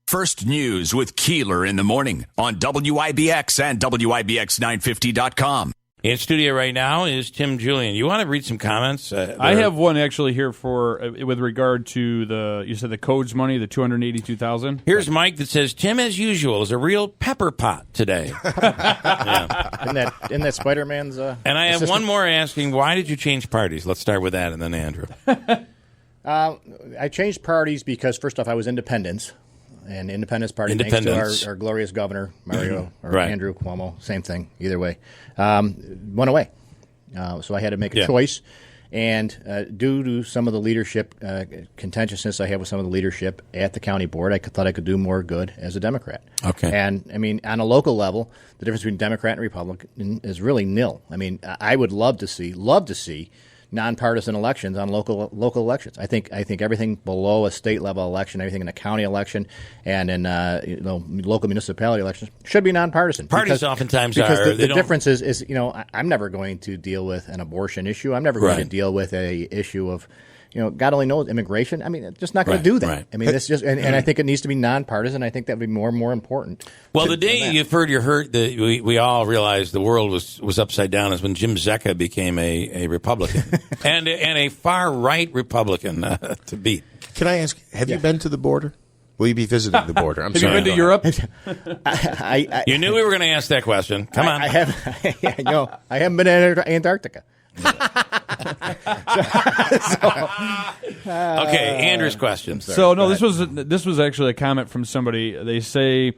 First News with Keeler in the morning on WIBX and WIBX950.com. In studio right now is Tim Julian. You want to read some comments? I have one actually here for with regard to you said the codes money, the $282,000. Here's Mike that says Tim, as usual, is a real pepper pot today. Yeah. Isn't that Spider-Man's? And I have assistant? one more asking, why did you change parties? Let's start with that, and then Andrew. I changed parties because first off, I was Independence. And Independence Party, thanks to our glorious governor, Mario, or right. Andrew Cuomo, same thing, either way, went away. So I had to make a choice. And due to some of the leadership contentiousness I have with some of the leadership at the county board, I thought I could do more good as a Democrat. Okay. And, I mean, on a local level, the difference between Democrat and Republican is really nil. I mean, I would love to see nonpartisan elections on local elections. I think everything below a state level election, everything in a county election, and in local municipality elections should be nonpartisan. Parties oftentimes because are. The difference is I'm never going to deal with an abortion issue. I'm never going to deal with a issue of God only knows immigration. I mean, it's just not going to do that. Right. I mean, it's just, and I think it needs to be nonpartisan. I think that would be more and more important. Well, the day you've heard you're hurt, we all realized the world was upside down is when Jim Zecca became a Republican and a far right Republican to beat. Can I ask? Have you been to the border? Will you be visiting the border? Have you been to Europe? You knew we were going to ask that question. Come on. I haven't been to Antarctica. Okay, Andrew's question. So no, this was actually a comment from somebody. They say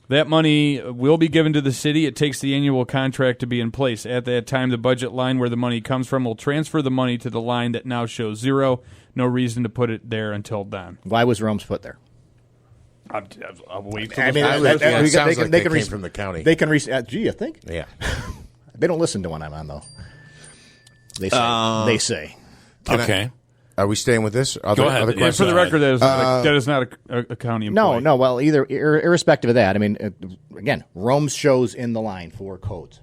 that money will be given to the city. It takes the annual contract to be in place. At that time, the budget line where the money comes from will transfer the money to the line that now shows zero. No reason to put it there until then. Why was Rome's put there? I'll wait. I mean, it sounds like they came from the county. They can gee, you think? Yeah. They don't listen to when I'm on, though. They say. Okay. Are we staying with this? Go ahead. Yeah, for the record, that is not a county employee. No. Well, irrespective of that, I mean, again, Rome shows in the line for codes.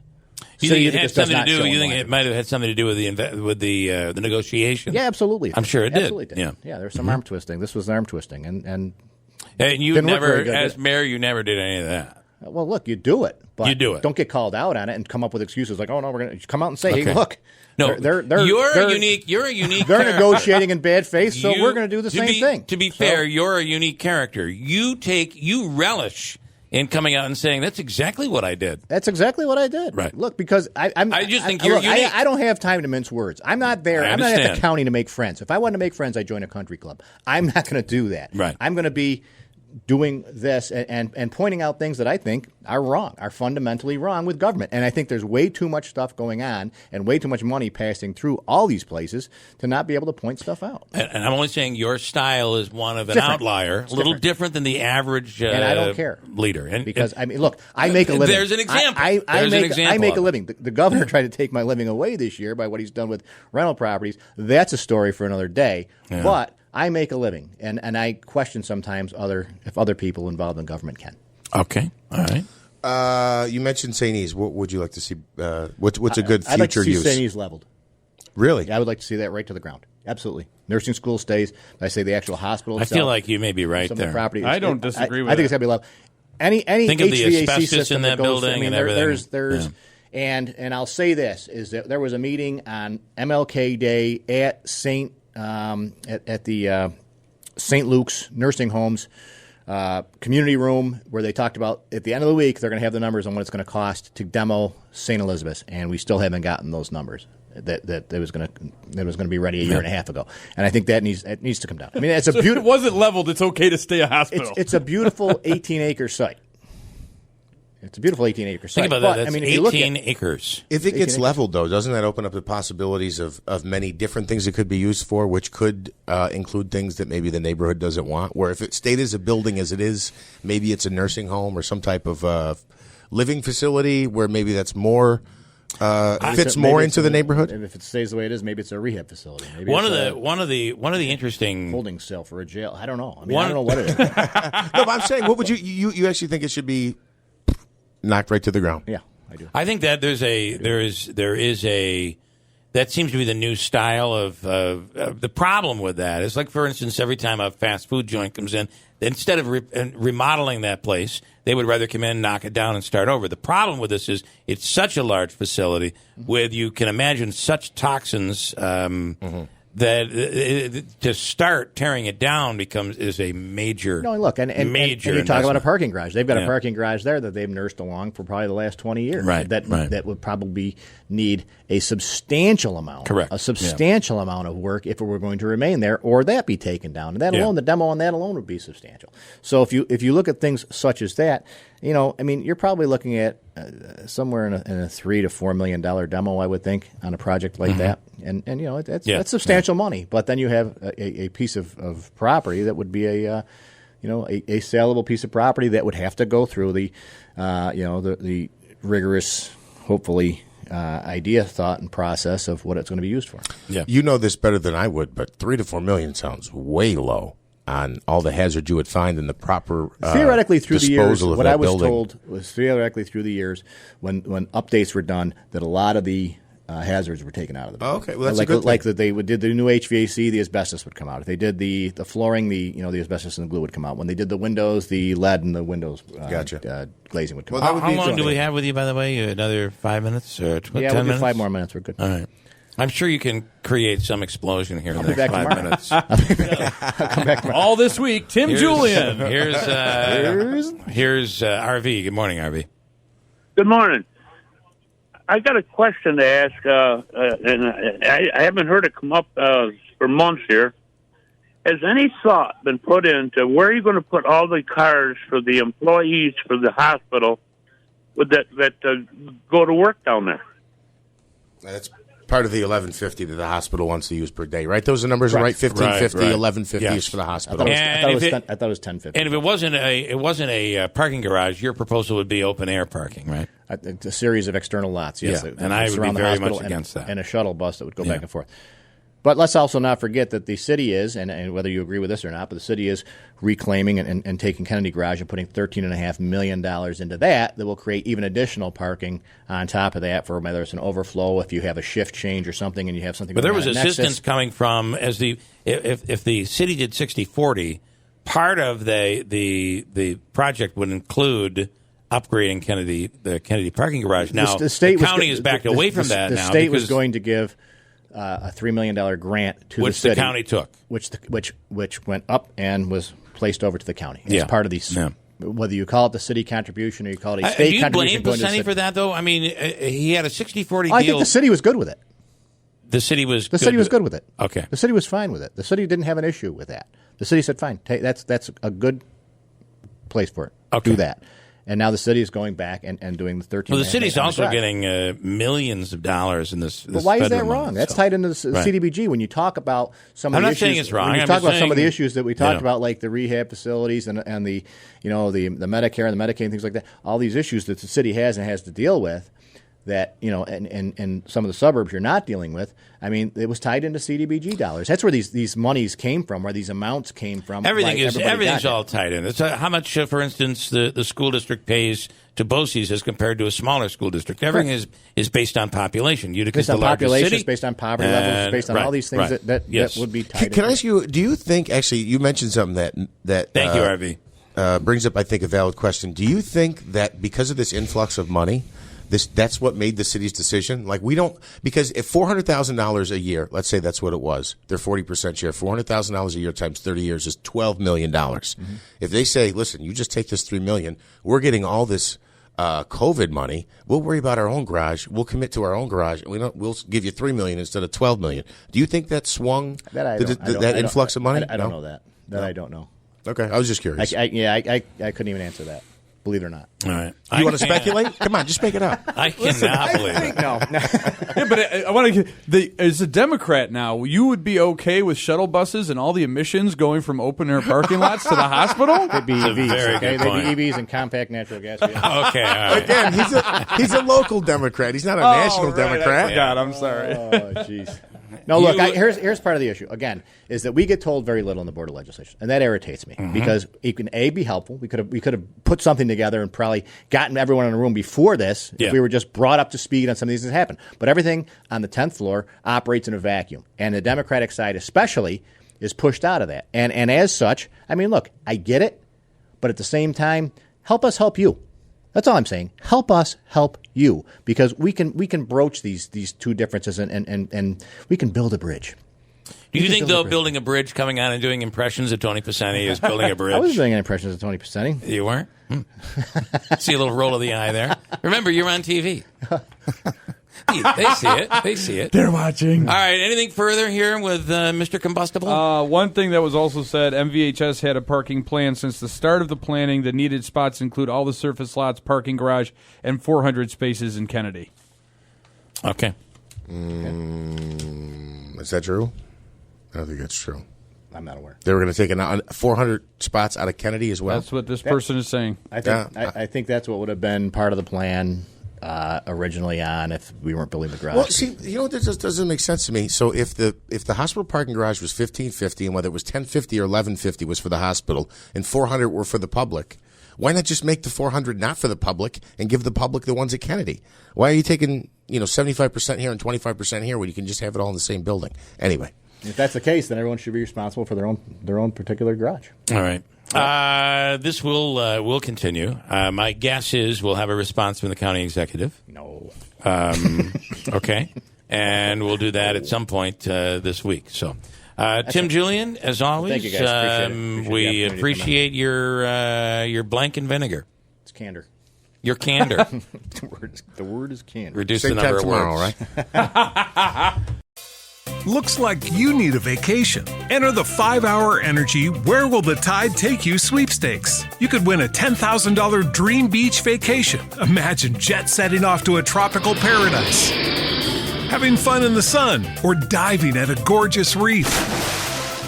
You think it had something to do? You think it might have had something to do with the negotiation? Yeah, absolutely. I'm sure it did. Absolutely did. Yeah, there's some arm twisting. This was arm twisting, and you never, as mayor, you never did any of that. Well, look, you do it, but you do it. Don't get called out on it and come up with excuses like, "Oh no, we're going to come out and say, hey, look." No, they're you're a unique. They're negotiating in bad faith, so we're going to do the same thing. To be fair, you're a unique character. You relish in coming out and saying that's exactly what I did. That's exactly what I did. Right. Look, because I just think you're unique. I don't have time to mince words. I'm not there. I'm not at the county to make friends. If I wanted to make friends, I'd join a country club. I'm not going to do that. Right. I'm going to be doing this and pointing out things that I think are wrong, are fundamentally wrong with government. And I think there's way too much stuff going on and way too much money passing through all these places to not be able to point stuff out. And I'm only saying your style is one of an outlier, a little different than the average and I don't care. leader. And because, I mean, look, I make a living. There's an example. I make a living. The governor tried to take my living away this year by what he's done with rental properties. That's a story for another day. Yeah. But I make a living, and I question sometimes if other people involved in government can. Okay, all right. You mentioned St. E's. What would you like to see? What's a good future use? I'd like to see St. E's leveled. Really? I would like to see that right to the ground. Absolutely. Nursing school stays. I say the actual hospital itself. I feel like you may be right there. I don't disagree with that. I think it's got to be leveled. Any think HVAC of the asbestos system in that goes, building and everything. There's and I'll say this, is that there was a meeting on MLK Day at the St. Luke's nursing homes community room where they talked about at the end of the week they're going to have the numbers on what it's going to cost to demo St. Elizabeth's, and we still haven't gotten those numbers that was going to be ready a year and a half ago. And I think that needs to come down. I mean, it's a beautiful. If it wasn't leveled, it's okay to stay a hospital. It's a beautiful 18-acre site. It's a beautiful 18-acre site. Think about that. That's 18 acres. If it gets leveled, though, doesn't that open up the possibilities of many different things it could be used for, which could include things that maybe the neighborhood doesn't want? Where if it stayed as a building as it is, maybe it's a nursing home or some type of living facility where maybe that's more fits more into the neighborhood. If it stays the way it is, maybe it's a rehab facility. Maybe one of the interesting holding cell for a jail. I don't know. I mean, I don't know what it is. No, but I'm saying, what would you actually think it should be? Knocked right to the ground. Yeah, I do. I think that there that seems to be the new style of the problem with that is, like, for instance, every time a fast food joint comes in, instead of remodeling that place, they would rather come in, knock it down, and start over. The problem with this is it's such a large facility with, you can imagine, such toxins that to start tearing it down is a major. No, look, and you talk about a parking garage. They've got a parking garage there that they've nursed along for probably the last 20 years. Right. That would probably need a substantial amount. Correct. A substantial amount of work if it were going to remain there, or that be taken down. And that alone, the demo on that alone would be substantial. So if you look at things such as that, you're probably looking at somewhere in a $3 to $4 million demo, I would think, on a project like that. And that's substantial money. But then you have a piece of property that would be a saleable piece of property that would have to go through the rigorous, hopefully, idea, thought, and process of what it's going to be used for. Yeah. You know this better than I would, but $3 to $4 million sounds way low on all the hazards you would find in the proper theoretically through the years. What I was building. Told was theoretically through the years when updates were done that a lot of the hazards were taken out of the building. Okay, well, that's a good thing. Like that they did the new HVAC, the asbestos would come out. If they did the flooring, the asbestos and the glue would come out. When they did the windows, the lead and the windows glazing would come out. How long do we have with you, by the way? Another 5 minutes or 10 we'll minutes? do 5 more minutes. We're good. All right. I'm sure you can create some explosion here in the back next 5 minutes. I'll come back tomorrow. All this week, Tim Julian. Here's RV. Good morning, RV. Good morning. I got a question to ask, and I haven't heard it come up for months here. Has any thought been put into where are you going to put all the cars for the employees for the hospital that go to work down there? That's part of the 1150 that the hospital wants to use per day, right? Those are numbers, right? 1550, 1150 is for the hospital. I thought it was 1050. And if it wasn't a parking garage, your proposal would be open air parking, right? A series of external lots, yes. Yeah, and I would be very much against that. And a shuttle bus that would go back and forth. But let's also not forget that the city is, and whether you agree with this or not, but the city is reclaiming and taking Kennedy Garage and putting $13.5 million into that will create even additional parking on top of that for whether it's an overflow, if you have a shift change or something and you have something. But there was assistance coming from, if the city did 60-40, part of the project would include upgrading the Kennedy parking garage. Now, the county has backed away from that now. The state was going to give a $3 million grant to the city, which the county took, which went up and was placed over to the county as part of these. Yeah. Whether you call it the city contribution or you call it a state contribution. Do you blame Pisani for that, though? I mean, he had a 60-40 deal. I think the city was good with it. The city was good with it. Okay. The city was fine with it. The city didn't have an issue with that. The city said, fine, that's a good place for it. Okay. Do that. And now the city is going back and doing the 13. Well, the city's also getting millions of dollars in this. But why is that wrong? That's tied into the CDBG. When you talk about some of the issues, I'm not saying it's wrong. When you talk about some of the issues that we talked about, like the rehab facilities and the Medicare and the Medicaid and things like that, all these issues that the city has and has to deal with, that and some of the suburbs you're not dealing with. I mean, it was tied into CDBG dollars. That's where these monies came from, where these amounts came from. Everything's all tied in. It's how much, for instance, the school district pays to BOCES as compared to a smaller school district. Everything is based on population. Utica's the largest city. It's based on poverty levels. It's based on all these things that would be tied. Can I ask you? Do you think actually you mentioned something that thank you, RV, brings up, I think, a valid question. Do you think that because of this influx of money, that's what made the city's decision? Like, we don't, because if $400,000 a year, let's say that's what it was, their 40% share, $400,000 a year times 30 years is $12 million. Mm-hmm. If they say, listen, you just take this $3 million, we're getting all this COVID money, we'll worry about our own garage, we'll commit to our own garage, and we'll give you $3 million instead of $12 million. Do you think that swung that influx of money? I don't know that. I don't know. Okay, I was just curious. I couldn't even answer that. Believe it or not. All right. You want to speculate? Come on, just make it up. I cannot believe it. No. Yeah, but I want to. As a Democrat now, you would be okay with shuttle buses and all the emissions going from open air parking lots to the hospital? They'd be EVs. They'd be EVs and compact natural gas vehicles. Okay. All right. Again, he's a local Democrat. He's not a national Democrat. God, I'm sorry. Oh, jeez. No, look, here's part of the issue, again, is that we get told very little in the Board of Legislation, and that irritates me because it can, A, be helpful. We could have put something together and probably gotten everyone in the room before this if we were just brought up to speed on some of these things that happen. But everything on the 10th floor operates in a vacuum, and the Democratic side especially is pushed out of that. And as such, I mean, look, I get it, but at the same time, help us help you. That's all I'm saying. Help us help you, because we can broach these two differences and we can build a bridge. Do you think, though, building a bridge, coming on and doing impressions of Tony Pisani is building a bridge? I wasn't doing any impressions of Tony Pisani. You weren't? See a little roll of the eye there. Remember, you're on TV. They see it. They're watching. All right, anything further here with Mr. Combustible? One thing that was also said, MVHS had a parking plan since the start of the planning. The needed spots include all the surface lots, parking garage, and 400 spaces in Kennedy. Okay. Is that true? I don't think that's true. I'm not aware. They were going to take 400 spots out of Kennedy as well? That's what this person is saying. I think that's what would have been part of the plan originally on if we weren't building the garage. Well, see, you know what, that just doesn't make sense to me. So if the hospital parking garage was $1,550 and whether it was $1,050 or $1,150 was for the hospital and 400 were for the public, why not just make the 400 not for the public and give the public the ones at Kennedy? Why are you taking 75% here and 25% here when you can just have it all in the same building? Anyway. If that's the case, then everyone should be responsible for their own particular garage. All right. This will continue. My guess is we'll have a response from the county executive. No. Okay. And we'll do that at some point this week. So, Tim Julian, as always, thank you guys. we appreciate your blank and vinegar. It's candor. Your candor. The word is candor. Reduce Same the number time of tomorrow, words. right? Looks like you need a vacation. Enter the 5-Hour Energy Where Will the Tide Take You sweepstakes. You could win a $10,000 dream beach vacation. Imagine jet setting off to a tropical paradise, having fun in the sun, or diving at a gorgeous reef.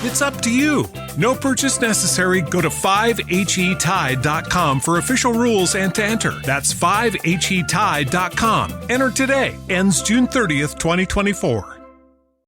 It's up to you. No purchase necessary. Go to 5HETide.com for official rules and to enter. That's 5HETide.com. Enter today. Ends June 30th, 2024.